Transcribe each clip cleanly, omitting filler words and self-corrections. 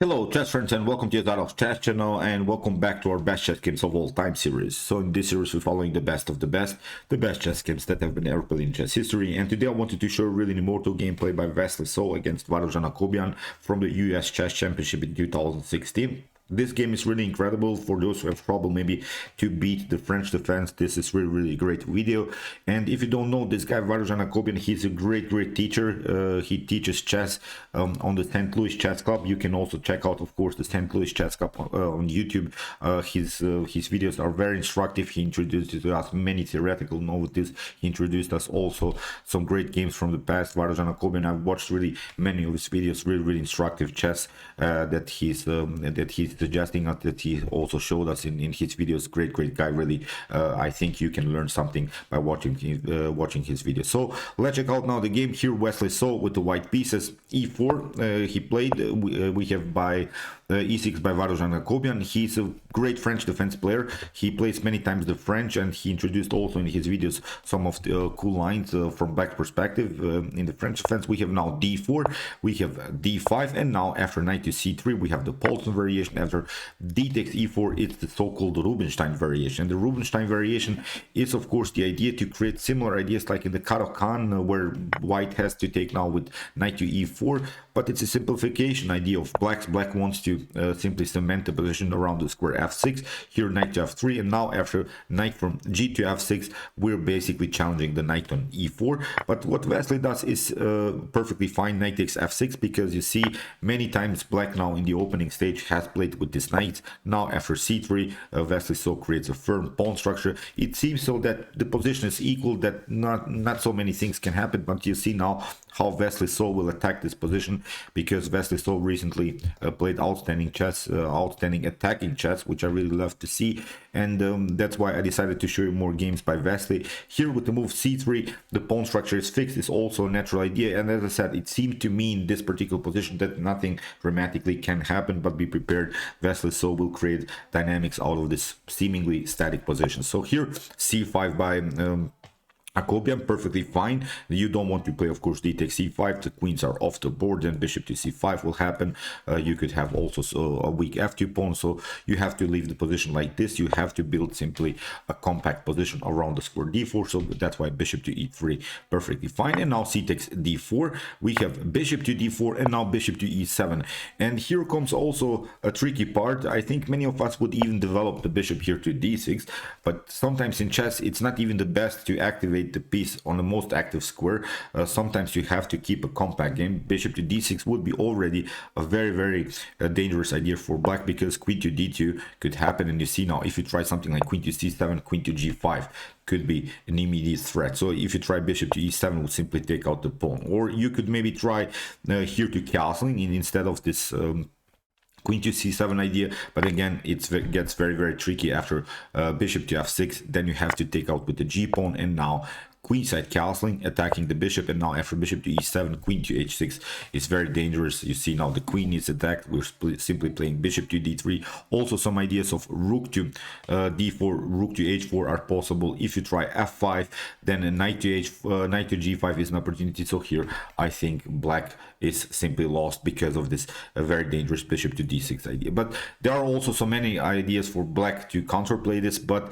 Hello chess friends and welcome to Jozarov's chess channel and welcome back to our best chess games of all time series. So in this series we're following the best of the best chess games that have been ever played in chess history, and today I wanted to show a really immortal gameplay by Wesley against Varuzhan Akobian from the US Chess Championship in 2016. This game is really incredible for those who have trouble maybe to beat the French defense. This is really great video. And if you don't know this guy Varuzhan Akobian, he's a great teacher. He teaches chess on the St. Louis Chess Club. You can also check out, of course, the St. Louis Chess Club on YouTube. His videos are very instructive. He introduced us many theoretical novelties. He introduced us also some great games from the past. Varuzhan Akobian, I've watched really many of his videos. Really instructive chess that he's suggesting us, that he also showed us in his videos. Great guy, really. I think you can learn something by watching his videos. So let's check out now the game. Here Wesley saw with the white pieces e4. He played. We have by e6 by Varuzhan Akobian. He's a great French defense player. He plays many times the French, and he introduced also in his videos some of the cool lines from black perspective. In the French defense we have now d4, we have d5, and now after knight to c3 we have the Paulson variation. After d takes e4, it's the so-called Rubinstein variation. The Rubinstein variation is of course the idea to create similar ideas like in the Khan, where white has to take now with knight to e4, but it's a simplification idea of black. Black wants to simply cement the position around the square f6. Here knight to f3, and now after knight from g to f6 we're basically challenging the knight on e4. But what Wesley does is perfectly fine. Knight takes f6, because you see many times black now in the opening stage has played with this knight. Now after c3 Wesley so creates a firm pawn structure. It seems so that the position is equal, that not so many things can happen, but you see now how Wesley so will attack this position, because Wesley so recently played outstanding chess, outstanding attacking chess, which I really love to see, and that's why I decided to show you more games by Wesley. Here with the move c3, the pawn structure is fixed, is also a natural idea, and as I said, it seemed to me in this particular position that nothing dramatically can happen, but be prepared. Wesley so will create dynamics out of this seemingly static position. So here c5 by Akobian, perfectly fine. You don't want to play, of course, d takes c5. The queens are off the board, and bishop to c5 will happen. You could have also a weak f2 pawn, so you have to leave the position like this. You have to build simply a compact position around the square d4, so that's why bishop to e3, perfectly fine. And now c takes d4. We have bishop to d4, and now bishop to e7. And here comes also a tricky part. I think many of us would even develop the bishop here to d6, but sometimes in chess it's not even the best to activate the piece on the most active square. Sometimes you have to keep a compact game. Bishop to d6 would be already a very dangerous idea for black, because queen to d2 could happen, and you see now if you try something like queen to c7, queen to g5 could be an immediate threat. So if you try bishop to e7, would simply take out the pawn, or you could maybe try here to castling instead of this queen to c7 idea, but again it gets very tricky. After bishop to f6, then you have to take out with the g pawn, and now queenside castling, attacking the bishop, and now after bishop to e7, queen to h6 is very dangerous. You see now the queen is attacked. We're simply playing bishop to d3. Also some ideas of rook to d4, rook to h4 are possible. If you try f5, then a knight to g5 is an opportunity. So here I think black is simply lost because of this very dangerous bishop to d6 idea. But there are also so many ideas for black to counterplay this, but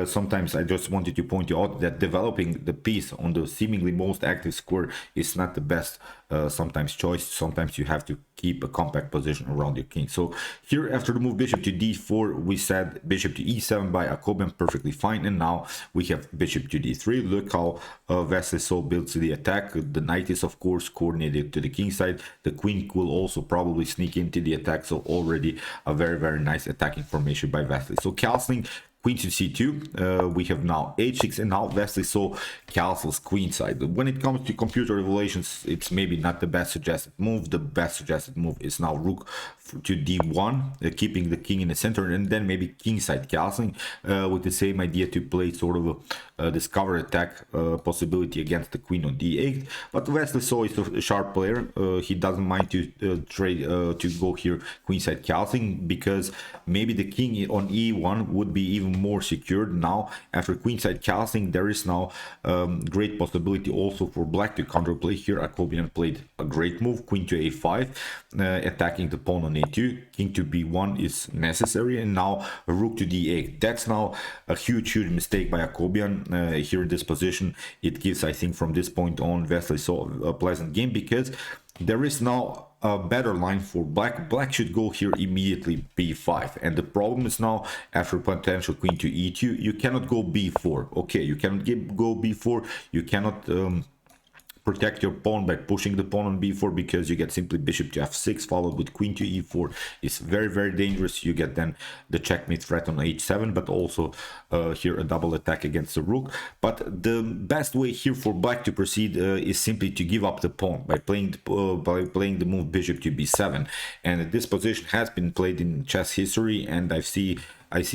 sometimes I just wanted to point out that developing the piece on the seemingly most active square is not the best sometimes choice. Sometimes you have to keep a compact position around your king. So here after the move bishop to d4, we said bishop to e7 by Akobian, perfectly fine, and now we have bishop to d3. Look how Wesley so builds the attack. The knight is of course coordinated to the king side. The queen will also probably sneak into the attack, so already a very nice attacking formation by Wesley. So castling queen to c2, we have now h6, and now Wesley so castles queenside. When it comes to computer evaluations, it's maybe not the best suggested move. The best suggested move is now rook to d1, keeping the king in the center, and then maybe kingside castling with the same idea to play sort of a discover attack possibility against the queen on d8. But Wesley so is a sharp player. He doesn't mind to to go here queenside castling, because maybe the king on e1 would be even more secured. Now after queenside castling, there is now great possibility also for black to counterplay here. Akobian played a great move, queen to a5, attacking the pawn on a2, king to b1 is necessary, and now rook to d8. That's now a huge mistake by Akobian here in this position. It gives, I think, from this point on, Wesley saw a pleasant game, because there is now a better line for black. Black should go here immediately b5, and the problem is now after potential queen to e2, you cannot go b4. Okay, you cannot go b4, you cannot protect your pawn by pushing the pawn on b4, because you get simply bishop to f6 followed with queen to e4. It's very dangerous. You get then the checkmate threat on h7, but also here a double attack against the rook. But the best way here for black to proceed is simply to give up the pawn by playing the move bishop to b7, and this position has been played in chess history, and I see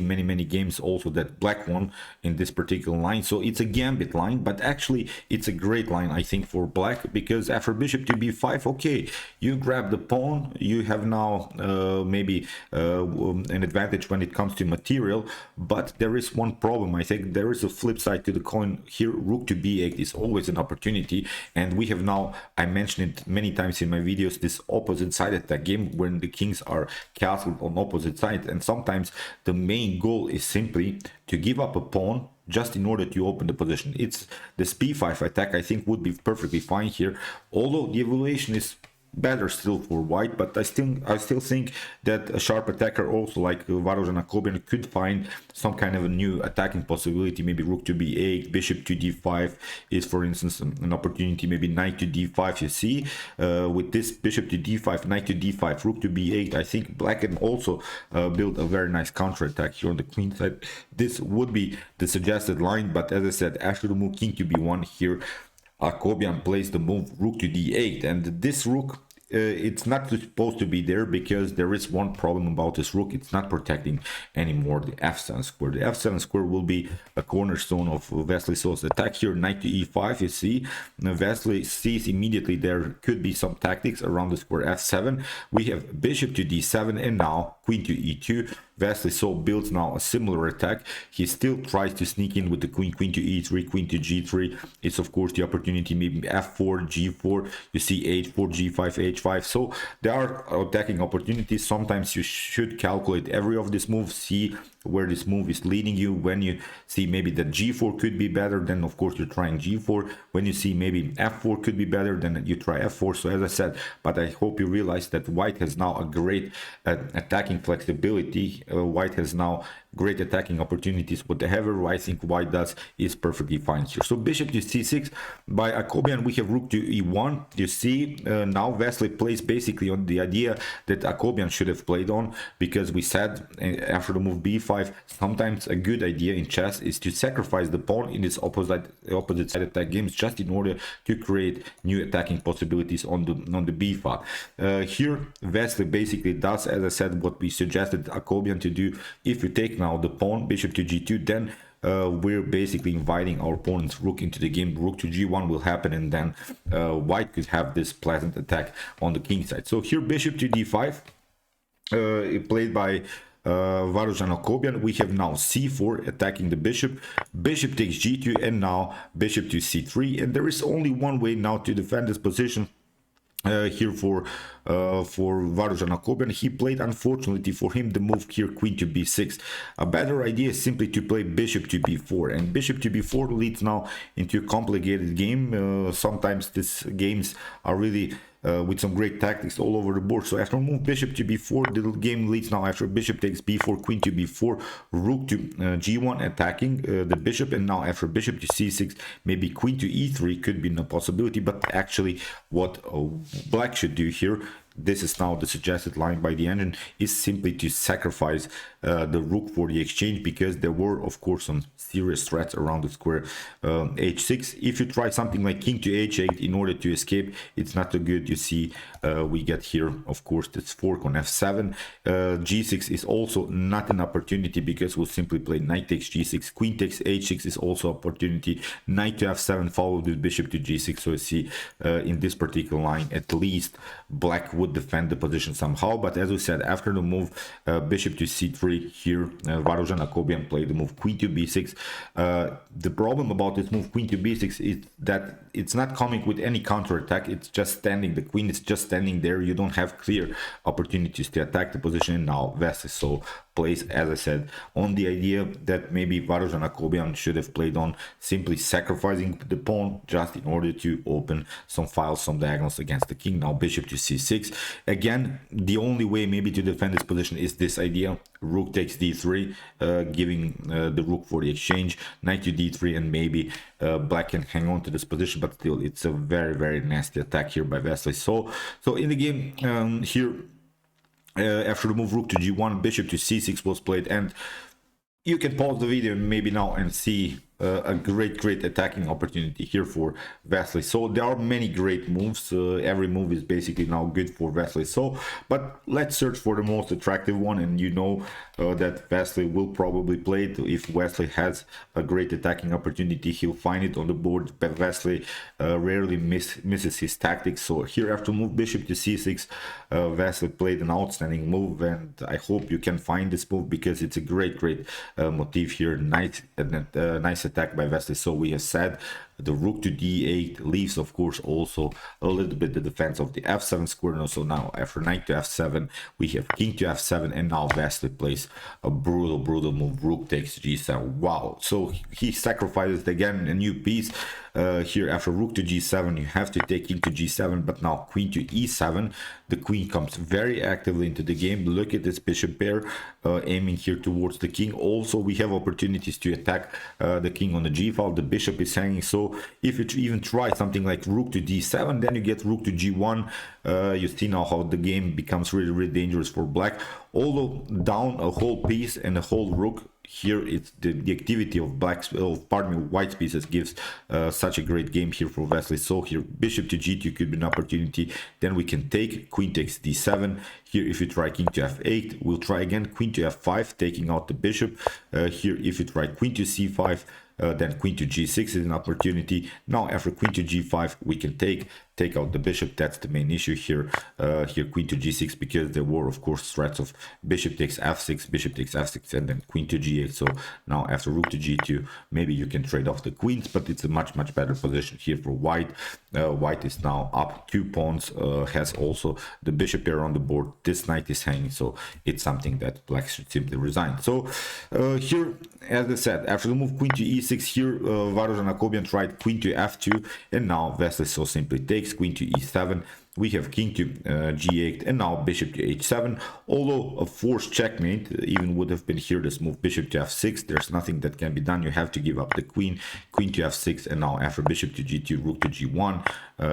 many games also that black won in this particular line. So it's a gambit line, but actually it's a great line, I think, for black, because after bishop to b5, okay, you grab the pawn, you have now maybe an advantage when it comes to material, but there is one problem. I think there is a flip side to the coin here. Rook to b8 is always an opportunity, and we have now, I mentioned it many times in my videos, this opposite side attack game when the kings are castled on opposite sides, and sometimes the main goal is simply to give up a pawn just in order to open the position. It's this b5 attack, I think, would be perfectly fine here, although the evaluation is better still for white, but I still think that a sharp attacker also like Varuzhan Akobian could find some kind of a new attacking possibility. Maybe rook to b8, bishop to d5 is, for instance, an opportunity. Maybe knight to d5. You see, with this bishop to d5, knight to d5, rook to b8, I think black can also build a very nice counter attack here on the queen side. This would be the suggested line, but as I said, after the move king to b1 here, Akobian plays the move rook to d8, and this rook, it's not supposed to be there, because there is one problem about this rook. It's not protecting anymore the f7 square. The f7 square will be a cornerstone of Wesley So's attack here. Knight to e5, you see, Wesley sees immediately there could be some tactics around the square f7. We have bishop to d7, and now queen to e2. Wesley So builds now a similar attack. He still tries to sneak in with the queen to e3, queen to g3. It's of course the opportunity, maybe f4, g4, you see h4, g5, h5. So there are attacking opportunities. Sometimes you should calculate every of these moves, see where this move is leading you. When you see maybe that g4 could be better, then of course you're trying g4. When you see maybe f4 could be better, then you try f4. So as I said, but I hope you realize that white has now a great attacking flexibility. White has now great attacking opportunities. Whatever I think white does is perfectly fine here. So bishop to c6 by Akobian. We have rook to e1. You see, now Wesley plays basically on the idea that Akobian should have played on, because we said after the move b5, sometimes a good idea in chess is to sacrifice the pawn in its opposite side attack games, just in order to create new attacking possibilities on the b file. Here Wesley basically does, as I said, what we suggested Akobian to do. If you take now the pawn bishop to g2, then we're basically inviting our opponent's rook into the game. Rook to g1 will happen, and then white could have this pleasant attack on the king side. So here bishop to d5, played by Varuzhan Akobian. We have now c4 attacking the bishop. Bishop takes g2, and now bishop to c3. And there is only one way now to defend this position. Here for Varuzhan Akobian, he played, unfortunately for him, the move here queen to b6. A better idea is simply to play bishop to b4, and bishop to b4 leads now into a complicated game. Sometimes these games are really with some great tactics all over the board. So after move bishop to b4, the game leads now after bishop takes b4, queen to b4, rook to g1 attacking the bishop, and now after bishop to c6, maybe queen to e3 could be a possibility. But actually what black should do here, this is now the suggested line by the engine, is simply to sacrifice the rook for the exchange, because there were of course some serious threats around the square h6. If you try something like king to h8 in order to escape, it's not so good. You see, we get here of course this fork on f7. G6 is also not an opportunity, because we'll simply play knight takes g6, queen takes h6 is also opportunity, knight to f7 followed with bishop to g6. So you see, in this particular line, at least black would defend the position somehow. But as we said, after the move bishop to c3 here, Varuzhan Akobian played the move queen to b6. The problem about this move queen to b6 is that it's not coming with any counter attack. It's just standing. The queen is just standing there. You don't have clear opportunities to attack the position. And now Wesley so plays, as I said, on the idea that maybe Varuzhan Akobian should have played on simply sacrificing the pawn just in order to open some files, some diagonals against the king. Now bishop to c6. Again, the only way maybe to defend this position is this idea: rook takes d3, giving the rook for the exchange, knight to d3, and maybe black can hang on to this position. But still, it's a very nasty attack here by Wesley. So in the game here, after the move rook to g1, bishop to c6 was played, and you can pause the video maybe now and see a great attacking opportunity here for Wesley. So there are many great moves. Every move is basically now good for Wesley. So but let's search for the most attractive one, and you know that Wesley will probably play it. If Wesley has a great attacking opportunity, he'll find it on the board. But Wesley rarely misses his tactics. So here, after move bishop to c6, Wesley played an outstanding move, and I hope you can find this move because it's a great motif here. Nice attack by Wesley. So we have said the rook to d8 leaves, of course, also a little bit the defense of the f7 square. And so now after knight to f7, we have king to f7, and now Wesley plays a brutal move, rook takes g7. Wow! So he sacrifices again a new piece. Here after rook to g7, you have to take king to g7, but now queen to e7. The queen comes very actively into the game. Look at this bishop pair aiming here towards the king. Also, we have opportunities to attack the king on the g file. The bishop is hanging, so if you even try something like rook to d7, then you get rook to g1. You see now how the game becomes really dangerous for black. Although down a whole piece and a whole rook, here it's the activity of white pieces gives such a great game here for Wesley. So here bishop to g2 could be an opportunity. Then we can take queen takes d7. Here if you try king to f8, we'll try again queen to f5, taking out the bishop. Here if you try queen to c5, then queen to g6 is an opportunity. Now after queen to g5, we can take out the bishop. That's the main issue here. Here queen to g6, because there were of course threats of bishop takes f6, bishop takes f6, and then queen to g8. So now after rook to g2, maybe you can trade off the queens, but it's a much better position here for white. White is now up 2 pawns, has also the bishop pair on the board. This knight is hanging, so it's something that black should simply resign. So here, as I said, after the move queen to e6, here Varuzhan Akobian tried queen to f2, and now Wesley so simply takes queen to e7. We have king to g8, and now bishop to h7. Although a forced checkmate even would have been here, this move bishop to f6. There's nothing that can be done. You have to give up the queen to f6, and now after bishop to g2, rook to g1.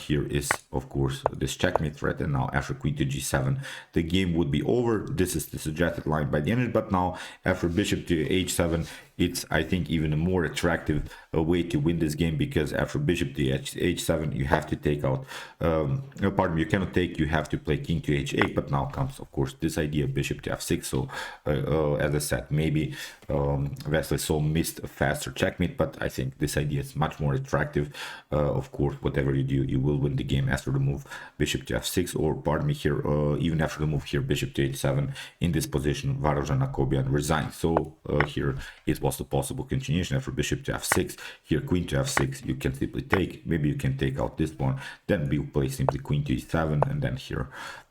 Here is of course this checkmate threat, and now after queen to g7, the game would be over. This is the suggested line by the end, but now after bishop to h7, it's, I think, even a more attractive way to win this game, because after bishop to h7, you have to take out pardon me, you cannot take, you have to play king to h8. But now comes of course this idea of bishop to f6. So as I said, maybe Wesley so missed a faster checkmate, but I think this idea is much more attractive. Of course, whatever you do, you will win the game after the move bishop to f6, or pardon me, here even after the move here bishop to h7. In this position, Varuzhan Akobian resigned. So here it was a possible continuation after bishop to f6. Here queen to f6, you can simply take, maybe you can take out this one, then we play simply queen to e7, and then here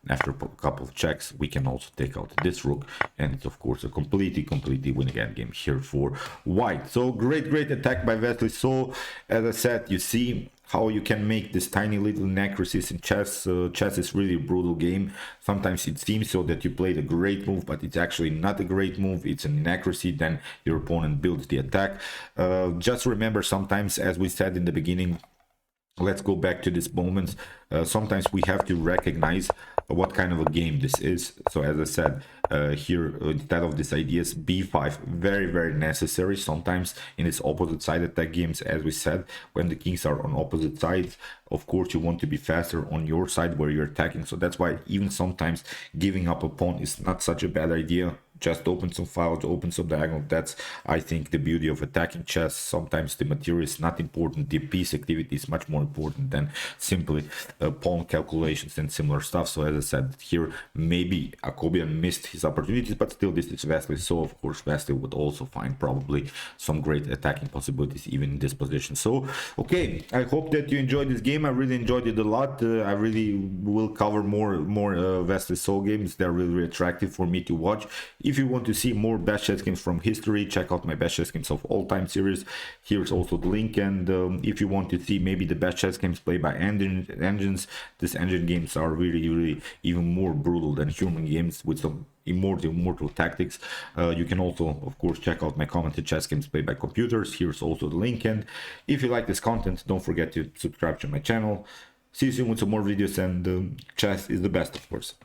after a couple of checks we can also take out this rook, and it's of course a completely win again game here for white. So great attack by Wesley. So as I said, you see how you can make this tiny little inaccuracies in chess. Chess is really a brutal game. Sometimes it seems so that you played a great move, but it's actually not a great move. It's an inaccuracy. Then your opponent builds the attack. Just remember, sometimes, as we said in the beginning, let's go back to this moment. Sometimes we have to recognize what kind of a game this is. So as I said, here instead of this ideas, b5 very necessary. Sometimes in this opposite side attack games, as we said, when the kings are on opposite sides, of course you want to be faster on your side where you're attacking. So that's why even sometimes giving up a pawn is not such a bad idea. just open some files, open some diagonal. That's, I think, the beauty of attacking chess. Sometimes the material is not important, the piece activity is much more important than simply pawn calculations and similar stuff. So as I said here, maybe Akobian missed his opportunities, but still this is Wesley, so of course Wesley would also find probably some great attacking possibilities even in this position. So okay, I hope that you enjoyed this game. I really enjoyed it a lot. I really will cover more Wesley Soul games. They're really attractive for me to watch. If you want to see more best chess games from history, check out my best chess games of all time series. Here's also the link. And if you want to see maybe the best chess games played by engines, these engine games are really even more brutal than human games with some immortal tactics. You can also, of course, check out my commented chess games played by computers. Here's also the link. And if you like this content, don't forget to subscribe to my channel. See you soon with some more videos, and chess is the best, of course.